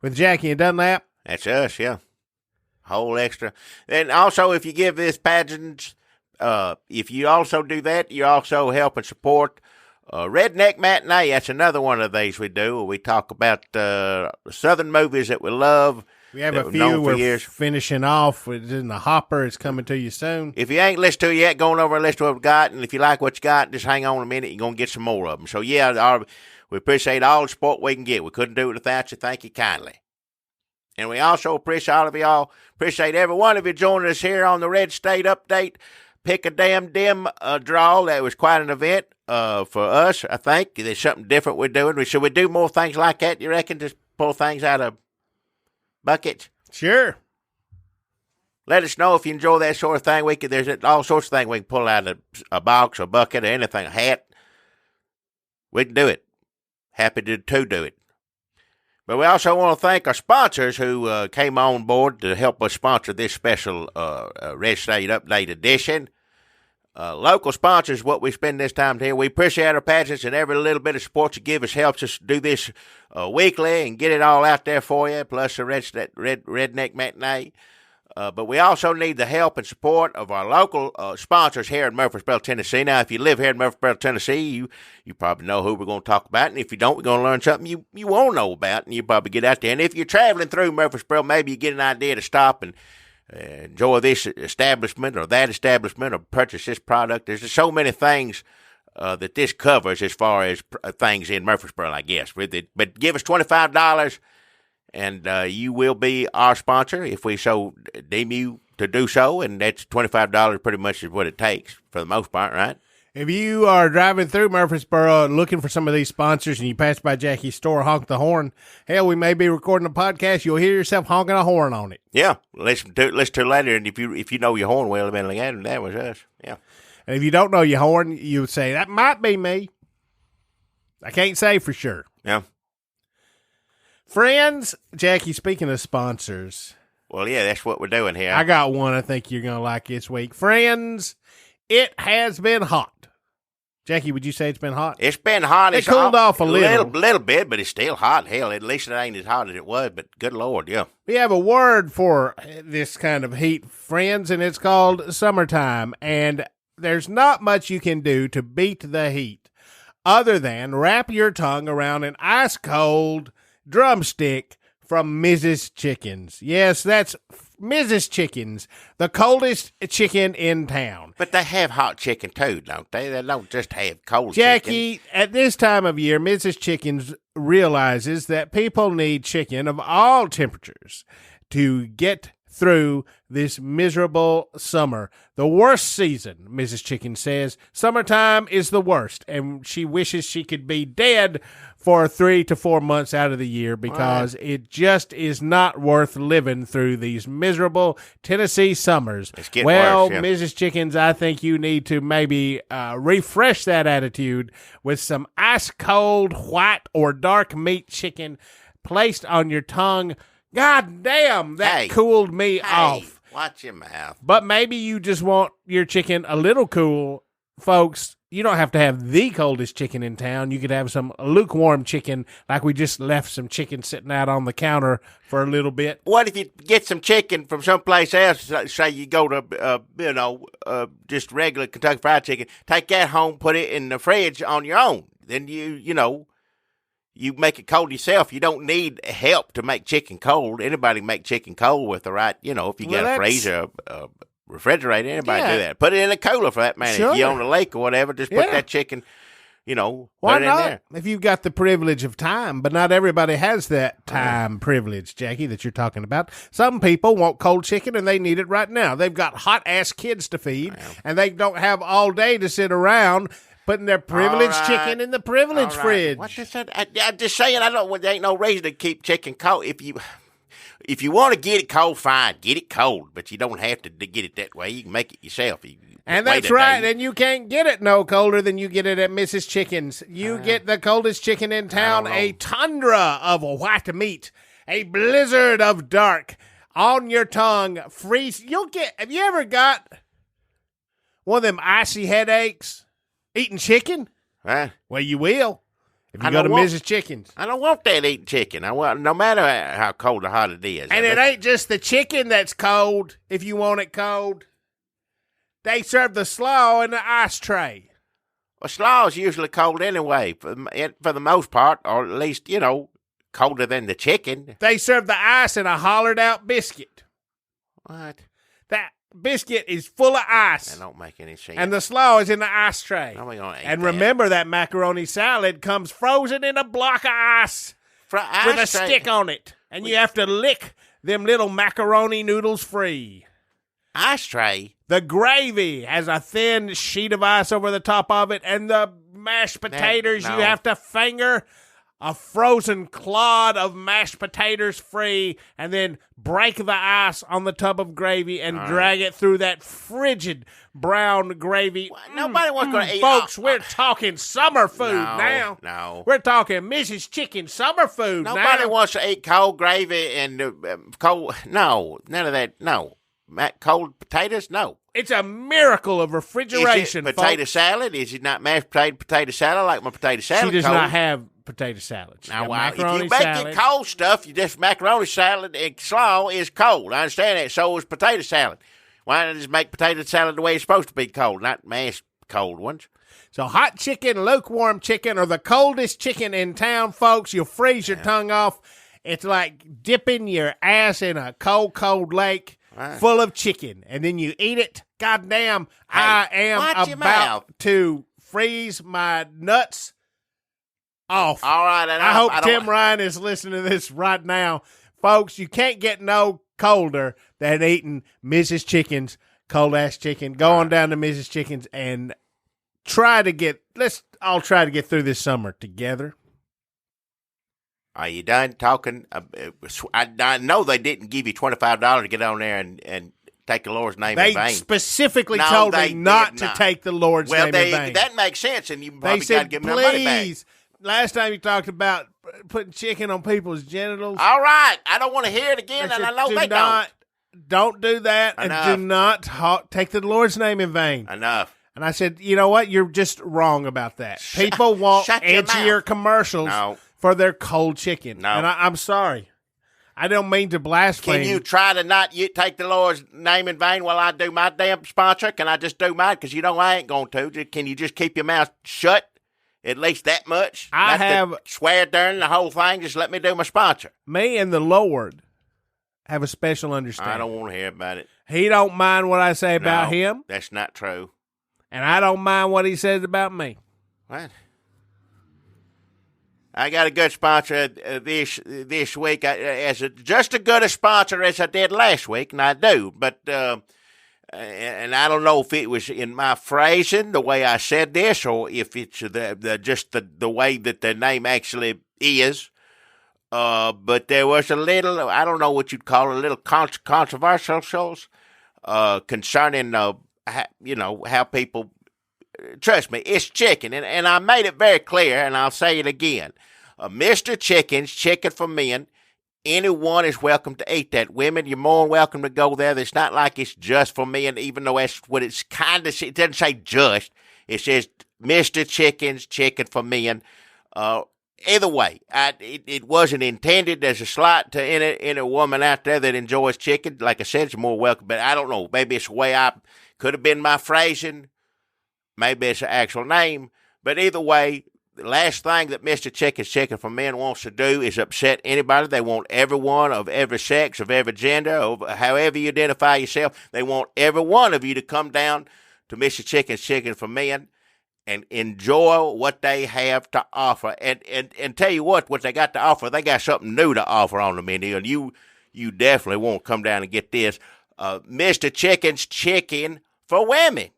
with Jackie and Dunlap. That's us, yeah. Whole extra. And also, if you give this pageant, if you also do that, you also help and support Redneck Matinee. That's another one of these we do. We talk about Southern movies that we love. We have a few we're finishing off. It's in the hopper. It's coming to you soon. If you ain't listened to it yet, go on over and listen to what we've got. And if you like what you got, just hang on a minute. You're going to get some more of them. So, yeah, we appreciate all the support we can get. We couldn't do it without you. Thank you kindly. And we also appreciate all of y'all. Appreciate every one of you joining us here on the Red State Update Pick-A-Damn-Dem draw. That was quite an event for us, I think. There's something different we're doing. Should we do more things like that, you reckon? Just pull things out of buckets? Sure. Let us know if you enjoy that sort of thing. There's all sorts of things we can pull out of a box, a bucket, or anything, a hat. We can do it. Happy to do it. But we also want to thank our sponsors who came on board to help us sponsor this special Red State Update edition. Local sponsors, what we spend this time here. We appreciate our patrons, and every little bit of support you give us helps us do this weekly and get it all out there for you, plus the Redneck Matinee. But we also need the help and support of our local sponsors here in Murfreesboro, Tennessee. Now, if you live here in Murfreesboro, Tennessee, you probably know who we're going to talk about. And if you don't, we're going to learn something you won't know about, and you probably get out there. And if you're traveling through Murfreesboro, maybe you get an idea to stop and enjoy this establishment or that establishment or purchase this product. There's just so many things that this covers as far as things in Murfreesboro, I guess. But give us $25, and you will be our sponsor if we so deem you to do so. And that's $25 pretty much is what it takes for the most part, right? If you are driving through Murfreesboro looking for some of these sponsors and you pass by Jackie's store, honk the horn. Hell, we may be recording a podcast. You'll hear yourself honking a horn on it. Yeah, listen to it later. And if you know your horn well, that was us. Yeah. And if you don't know your horn, you would say, that might be me. I can't say for sure. Yeah. Friends, Jackie, speaking of sponsors. Well, yeah, that's what we're doing here. I got one I think you're going to like this week. Friends, it has been hot. Jackie, would you say it's been hot? It's been hot. It cooled off a little bit, but it's still hot. Hell, at least it ain't as hot as it was, but good Lord, yeah. We have a word for this kind of heat, friends, and it's called summertime. And there's not much you can do to beat the heat other than wrap your tongue around an ice-cold drumstick from Mrs. Chicken's. Yes, that's Mrs. Chicken's, the coldest chicken in town. But they have hot chicken too, don't they? They don't just have cold Jackie, chicken. At this time of year, Mrs. Chicken's realizes that people need chicken of all temperatures to get through this miserable summer. The worst season, Mrs. Chicken says. Summertime is the worst, and she wishes she could be dead for 3 to 4 months out of the year because it just is not worth living through these miserable Tennessee summers. It's getting worse, yeah. Mrs. Chickens, I think you need to maybe refresh that attitude with some ice-cold white or dark meat chicken placed on your tongue. God damn, that cooled me off. Watch your mouth. But maybe you just want your chicken a little cool. Folks, you don't have to have the coldest chicken in town. You could have some lukewarm chicken, like we just left some chicken sitting out on the counter for a little bit. What if you get some chicken from someplace else? Say you go to, just regular Kentucky Fried Chicken. Take that home, put it in the fridge on your own. Then you make it cold yourself. You don't need help to make chicken cold. Anybody can make chicken cold with the right, if you got a freezer, refrigerator, anybody do that. Put it in a cooler for that matter. Sure. If you're on the lake or whatever, just put that chicken Why put it in not? there. If you've got the privilege of time, but not everybody has that time privilege, Jackie, that you're talking about. Some people want cold chicken and they need it right now. They've got hot-ass kids to feed, and they don't have all day to sit around putting their privileged chicken in the privileged fridge. What is that? I'm just saying, there ain't no reason to keep chicken cold. If you want to get it cold, fine, get it cold, but you don't have to get it that way. You can make it yourself. And that's right, and you can't get it no colder than you get it at Mrs. Chicken's. You get the coldest chicken in town, a tundra of white meat, a blizzard of dark, on your tongue, freeze. Have you ever got one of them icy headaches eating chicken? Huh? Well, you will if you go to Mrs. Chicken's. I don't want that eating chicken. No matter how cold or hot it is. And it ain't just the chicken that's cold if you want it cold. They serve the slaw in the ice tray. Well, slaw is usually cold anyway, for the most part, or at least, colder than the chicken. They serve the ice in a hollered-out biscuit. What? That biscuit is full of ice. That don't make any sense. And the slaw is in the ice tray. How are we gonna eat and that? Remember that macaroni salad comes frozen in a block of ice with a stick on it. And you have to lick them little macaroni noodles free. Ice tray? The gravy has a thin sheet of ice over the top of it, and the mashed potatoes, you have to finger a frozen clod of mashed potatoes free, and then break the ice on the tub of gravy and drag it through that frigid brown gravy. Nobody wants to eat. Folks, we're talking summer food now. No. We're talking Mrs. Chicken summer food now. Nobody wants to eat cold gravy and cold. No, none of that. No. Cold potatoes? No. It's a miracle of refrigeration, Is it potato folks. salad? Is it not mashed potato salad like my potato salad? She does not have potato salad. Now, if you make it cold stuff, you just macaroni salad and slaw is cold. I understand that. So is potato salad. Why not just make potato salad the way it's supposed to be cold, not mashed cold ones? So hot chicken, lukewarm chicken, or the coldest chicken in town, folks. You'll freeze your tongue off. It's like dipping your ass in a cold, cold lake. Full of chicken, and then you eat it. Goddamn, I am about to freeze my nuts off. All right, I hope Tim Ryan is listening to this right now. Folks, you can't get no colder than eating Mrs. Chicken's cold-ass chicken. Go on down to Mrs. Chicken's and let's all try to get through this summer together. Are you done talking? I know they didn't give you $25 to get on there and take the Lord's name in vain. They specifically told me not to take the Lord's name in vain. That makes sense, and you probably got to give them their money back. Last time you talked about putting chicken on people's genitals. All right. I don't want to hear it again, and I know they don't. Don't do that, Enough. and do not take the Lord's name in vain. Enough. And I said, you know what? You're just wrong about that. People want edgier commercials for their cold chicken. No. And I'm sorry. I don't mean to blaspheme. Can you try to not take the Lord's name in vain while I do my damn sponsor? Can I just do mine? Because I ain't going to. Can you just keep your mouth shut? At least that much? I have swear during the whole thing. Just let me do my sponsor. Me and the Lord have a special understanding. I don't want to hear about it. He don't mind what I say about him. That's not true. And I don't mind what he says about me. What? I got a good sponsor this week, just as good a sponsor as I did last week, and I do. But and I don't know if it was in my phrasing, the way I said this, or if it's the way that the name actually is. But there was a little, I don't know what you'd call it, a little controversial concerning how people. Trust me, it's chicken, and I made it very clear, and I'll say it again. Mr. Chicken's Chicken for Men. Anyone is welcome to eat that. Women, you're more than welcome to go there. It's not like it's just for men, even though that's what it's kind of. It doesn't say just. It says Mr. Chicken's Chicken for Men. Either way, it wasn't intended as a slight to any woman out there that enjoys chicken. Like I said, it's more welcome, but I don't know. Maybe it's the way I could have been my phrasing. Maybe it's an actual name. But either way, the last thing that Mr. Chicken's Chicken for Men wants to do is upset anybody. They want everyone of every sex, of every gender, of however you identify yourself. They want every one of you to come down to Mr. Chicken's Chicken for Men and enjoy what they have to offer. And tell you what they got to offer, they got something new to offer on the menu, and you definitely won't come down and get this. Mr. Chicken's Chicken for Women.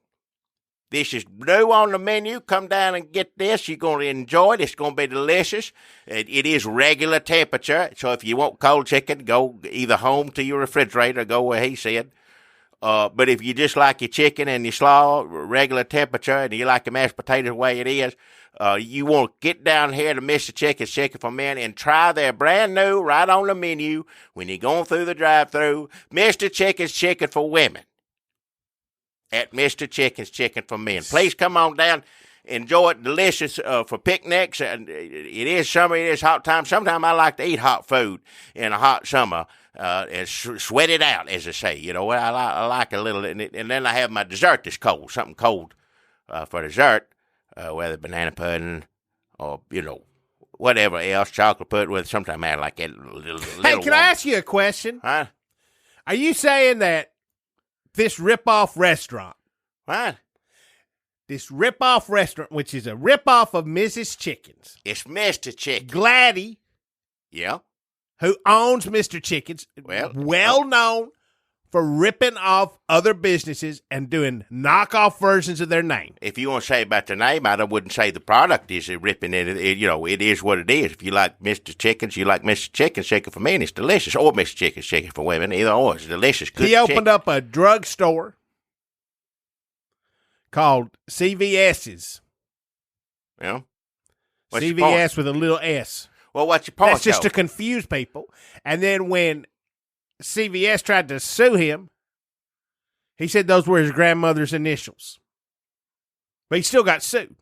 This is new on the menu. Come down and get this. You're going to enjoy it. It's going to be delicious. It is regular temperature, so if you want cold chicken, go either home to your refrigerator or go where he said. But if you just like your chicken and your slaw, regular temperature, and you like the mashed potatoes the way it is, you want to get down here to Mr. Chicken's Chicken for Men and try their brand new, right on the menu, when you're going through the drive-thru, Mr. Chicken's Chicken for Women at Mr. Chicken's Chicken for Men. Please come on down. Enjoy it. Delicious for picnics. And it is summer. It is hot time. Sometimes I like to eat hot food in a hot summer. And sweat it out, as they say. You know, I like a little, and then I have my dessert that's cold, something cold for dessert, whether banana pudding or, you know, whatever else, chocolate pudding, with sometimes I add like a little Hey, can I ask you a question? Huh? Are you saying that this rip-off restaurant, What? this rip-off restaurant, which is a rip-off of Mrs. Chicken's, It's Mr. Chicken. Gladdy, Yeah. who owns Mr. Chicken's, well known for ripping off other businesses and doing knockoff versions of their name. If you want to say about the name, I wouldn't say the product is ripping it. You know, it is what it is. If you like Mr. Chicken's, you like Mr. Chicken's Chicken for Men. It's delicious. Or Mr. Chicken's Chicken for Women. Either or. It's delicious. Good He opened up a drugstore called CVS's. Yeah. What's your point? CVS with a little S. Well, what's your point? That's just though? to confuse people. And then when CVS tried to sue him, he said those were his grandmother's initials. But he still got sued.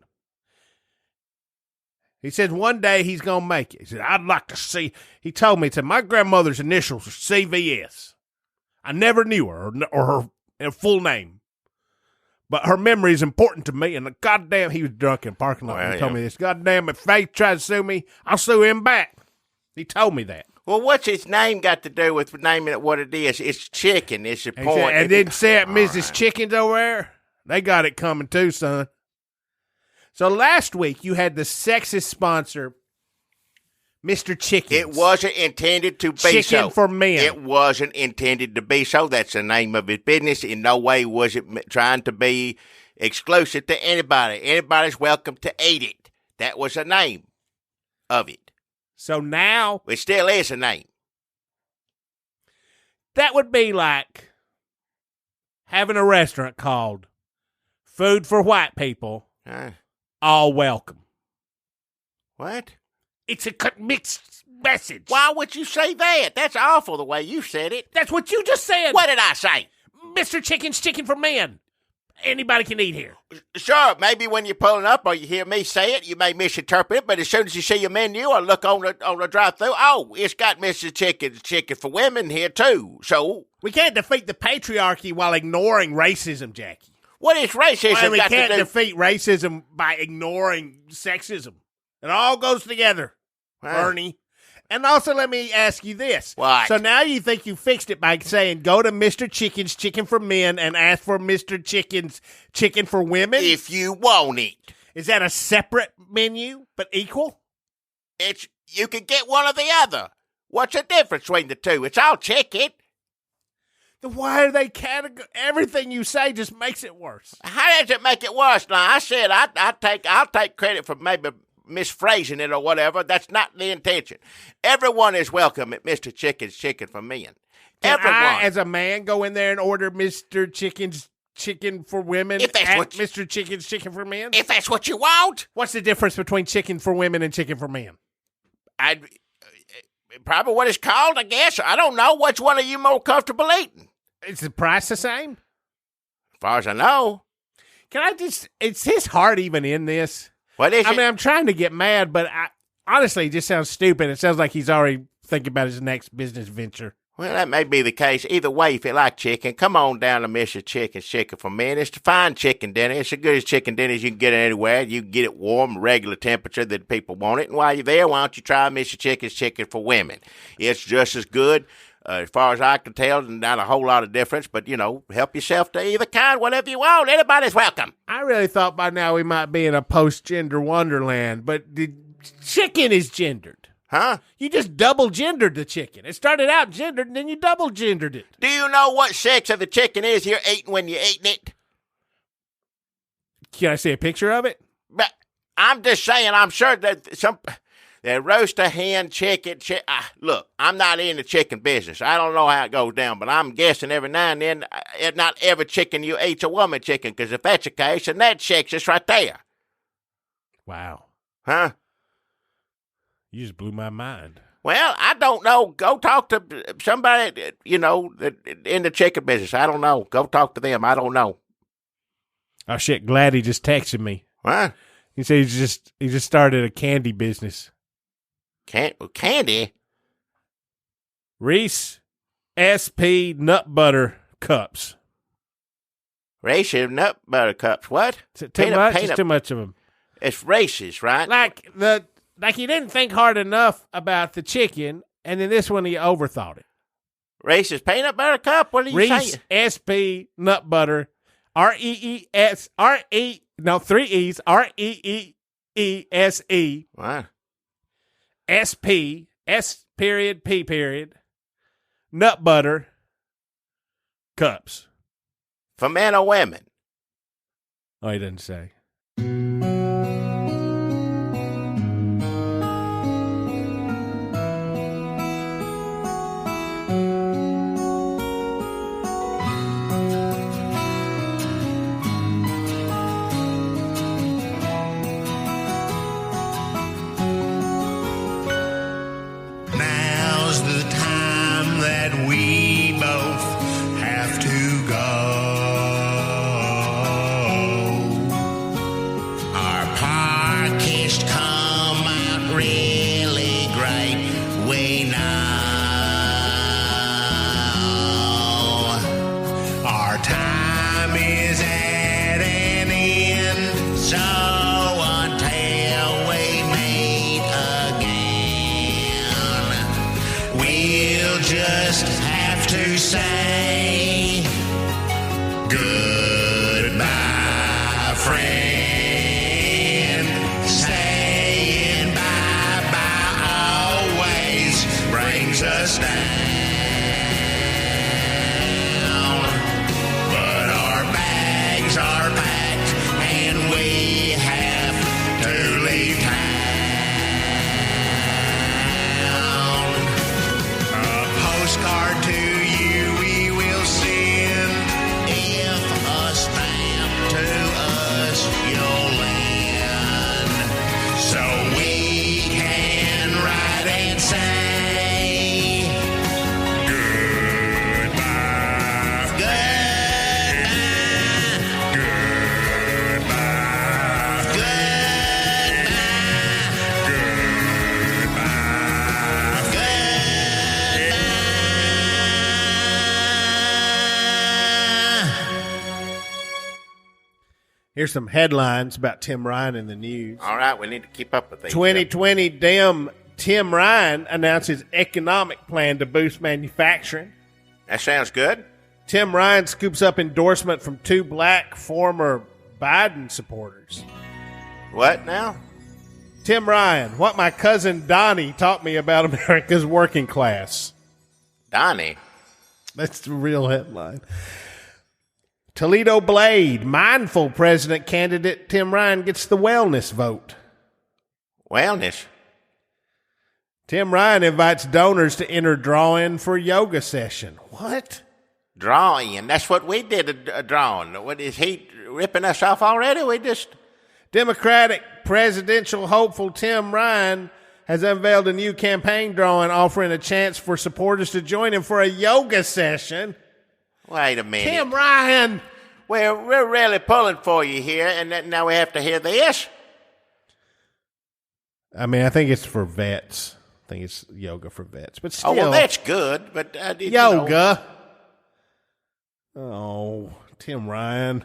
He said one day he's going to make it. He said, I'd like to see. He told me, he said, my grandmother's initials are CVS. I never knew her or her full name. But her memory is important to me. And goddamn, he was drunk in the parking lot when he told me this. Goddamn, if Faith tries to sue me, I'll sue him back. He told me that. Well, what's his name got to do with naming it what it is? It's chicken. It's the point. And didn't say it, Mrs. Chickens over there. They got it coming too, son. So last week you had the sexist sponsor, Mr. Chickens. It wasn't intended to be Chicken so. for Men. It wasn't intended to be so. That's the name of his business. In no way was it trying to be exclusive to anybody. Anybody's welcome to eat it. That was the name of it. So now It still is a name. that would be like having a restaurant called Food for White People, All Welcome. What? It's a mixed message. Why would you say that? That's awful the way you said it. That's what you just said. What did I say? Mr. Chicken's Chicken for Men. Anybody can eat here. Sure, maybe when you're pulling up or you hear me say it, you may misinterpret it, but as soon as you see your menu or look on the drive-thru, oh, it's got Mrs. Chicken's Chicken for Women here too. So We can't defeat the patriarchy while ignoring racism, Jackie. what is racism And we got can't to do? defeat racism by ignoring sexism. It all goes together, Ernie. And also, let me ask you this. What? So now you think you fixed it by saying, go to Mr. Chicken's Chicken for Men and ask for Mr. Chicken's Chicken for Women? If you want it. Is that a separate menu, but equal? You can get one or the other. What's the difference between the two? It's all chicken. Then why are they everything you say just makes it worse? How does it make it worse? Now, I said I'll take credit for maybe misphrasing it or whatever. That's not the intention. Everyone is welcome at Mr. Chicken's Chicken for Men. Can Everyone. I, as a man, go in there and order Mr. Chicken's Chicken for Women If that's at what Mr. Chicken's Chicken for Men? If that's what you want. What's the difference between Chicken for Women and Chicken for Men? Probably what it's called, I guess. I don't know. Which one are you more comfortable eating? Is the price the same? As far as I know. Is his heart even in this? What is I it? mean, I'm trying to get mad, but honestly, it just sounds stupid. It sounds like he's already thinking about his next business venture. Well, that may be the case. Either way, if you like chicken, come on down to Mr. Chicken's Chicken for Men. It's the fine chicken dinner. It's as good as chicken dinner as you can get it anywhere. You can get it warm, regular temperature that people want it. And while you're there, why don't you try Mr. Chicken's Chicken for Women? It's just as good. As far as I can tell, not a whole lot of difference, but, help yourself to either kind, whatever you want. Anybody's welcome. I really thought by now we might be in a post-gender wonderland, but the chicken is gendered. Huh? You just double-gendered the chicken. It started out gendered, and then you double-gendered it. Do you know what sex of the chicken is you're eating when you're eating it? Can I see a picture of it? But I'm just saying, I'm sure that they roast a hen, chicken. Look, I'm not in the chicken business. I don't know how it goes down, but I'm guessing every now and then, not every chicken you eat's a woman chicken, because if that's the case, then that's sexist right there. Wow. Huh? You just blew my mind. Well, I don't know. Go talk to somebody, in the chicken business. I don't know. Go talk to them. I don't know. Oh, shit. Glad he just texted me. What? He said he just started a candy business. Candy? Reese SP Nut Butter Cups. Reese's Nut Butter Cups. What? Too much? It's too much of them. It's Reese's, right? Like he didn't think hard enough about the chicken, and then this one he overthought it. Reese's Peanut Butter Cup? What are you Reese saying? SP Nut Butter. Three E's. REEEESE. What? SP, S period, P period, nut butter, cups. For men or women? Oh, he didn't say. Here's some headlines about Tim Ryan in the news. All right, we need to keep up with these. 2020 Dem Tim Ryan announces economic plan to boost manufacturing. That sounds good. Tim Ryan scoops up endorsement from 2 black former Biden supporters. What now? Tim Ryan, what my cousin Donnie taught me about America's working class. Donnie? That's the real headline. Toledo Blade, mindful president candidate Tim Ryan gets the wellness vote. Wellness? Tim Ryan invites donors to enter draw-in for yoga session. What? Draw-in? That's what we did, a drawing. What, is he ripping us off already? We just... Democratic presidential hopeful Tim Ryan has unveiled a new campaign drawing offering a chance for supporters to join him for a yoga session. Wait a minute. Tim Ryan! We're really pulling for you here, and now we have to hear this? I mean, I think it's for vets. I think it's yoga for vets. But still. Oh, well, that's good, but... yoga. Oh, Tim Ryan.